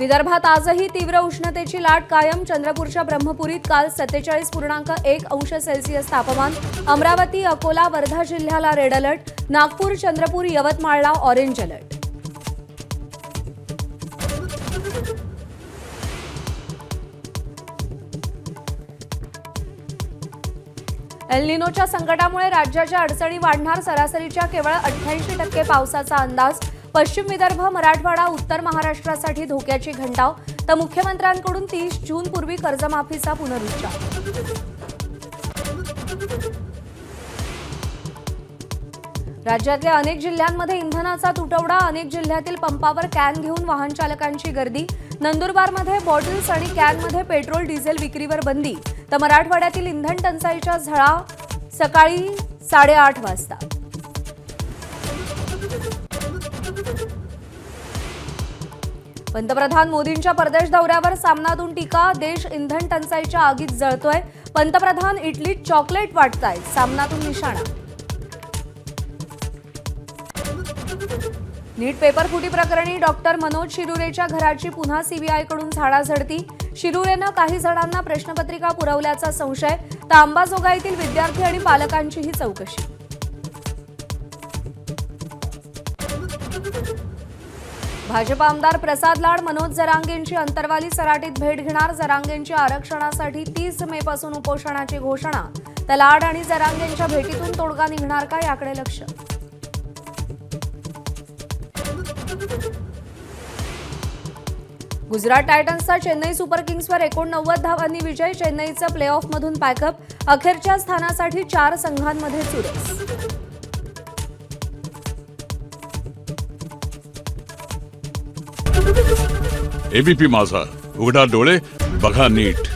विदर्भात आजही तीव्र उष्णतेची लाट कायम. चंद्रपूरच्या ब्रह्मपुरीत काल 47.1 अंश सेल्सिअस तापमान. अमरावती, अकोला, वर्धा जिल्ह्याला रेड अलर्ट. नागपूर, चंद्रपूर, यवतमाळला ऑरेंज अलर्ट. एल निनोच्या संकटामुळे राज्याच्या अडचणी वाढणार. सरासरीच्या केवळ 88% पावसाचा अंदाज. पश्चिम विदर्भ, मराठवाडा, उत्तर महाराष्ट्रासाठी धोक्याची घंटा. तर मुख्यमंत्र्यांकडून 30 जून पूर्वी कर्जमाफीचा पुनरुच्चार. राज्यातल्या अनेक जिल्ह्यांमध्ये इंधनाचा तुटवडा. अनेक जिल्ह्यातील पंपावर कॅन घेऊन वाहन चालकांची गर्दी. नंदुरबारमध्ये बॉटल्स आणि कॅनमध्ये पेट्रोल डिझेल विक्रीवर बंदी. तर मराठवाड्यातील इंधन टंचाईच्या झळा सकाळी 8:30 वाजता. पंतप्रधान मोदींच्या परदेश दौऱ्यावर सामनातून टीका. देश इंधन टंचाईच्या आगीत जळतोय. पंतप्रधान इटलीत चॉकलेट वाटतायत. सामनातून निशाणा. नीट पेपर फुटी प्रकरणी डॉक्टर मनोज शिरुरेच्या घराची पुन्हा सीबीआयकडून झाडाझडती. शिरुरेनं काही जणांना प्रश्नपत्रिका पुरवल्याचा संशय. तर अंबाजोगाईतील विद्यार्थी आणि पालकांचीही चौकशी. भाजप आमदार प्रसाद लाड मनोज जरांगेंची अंतरवाली सराटीत भेट घेणार. जरांगेंच्या आरक्षणासाठी 30 मे पासून उपोषणाची घोषणा. तर लाड आणि जरांगेंच्या भेटीतून तोडगा निघणार का याकडे लक्ष. गुजरात टायटन्सचा चेन्नई सुपर किंग्सवर 89 धावांनी विजय. चेन्नईचं प्ले ऑफमधून पॅकअप. अखेरच्या स्थानासाठी 4 संघांमध्ये चुरस. एबीपी माझा, उघडा डोळे बघा नीट.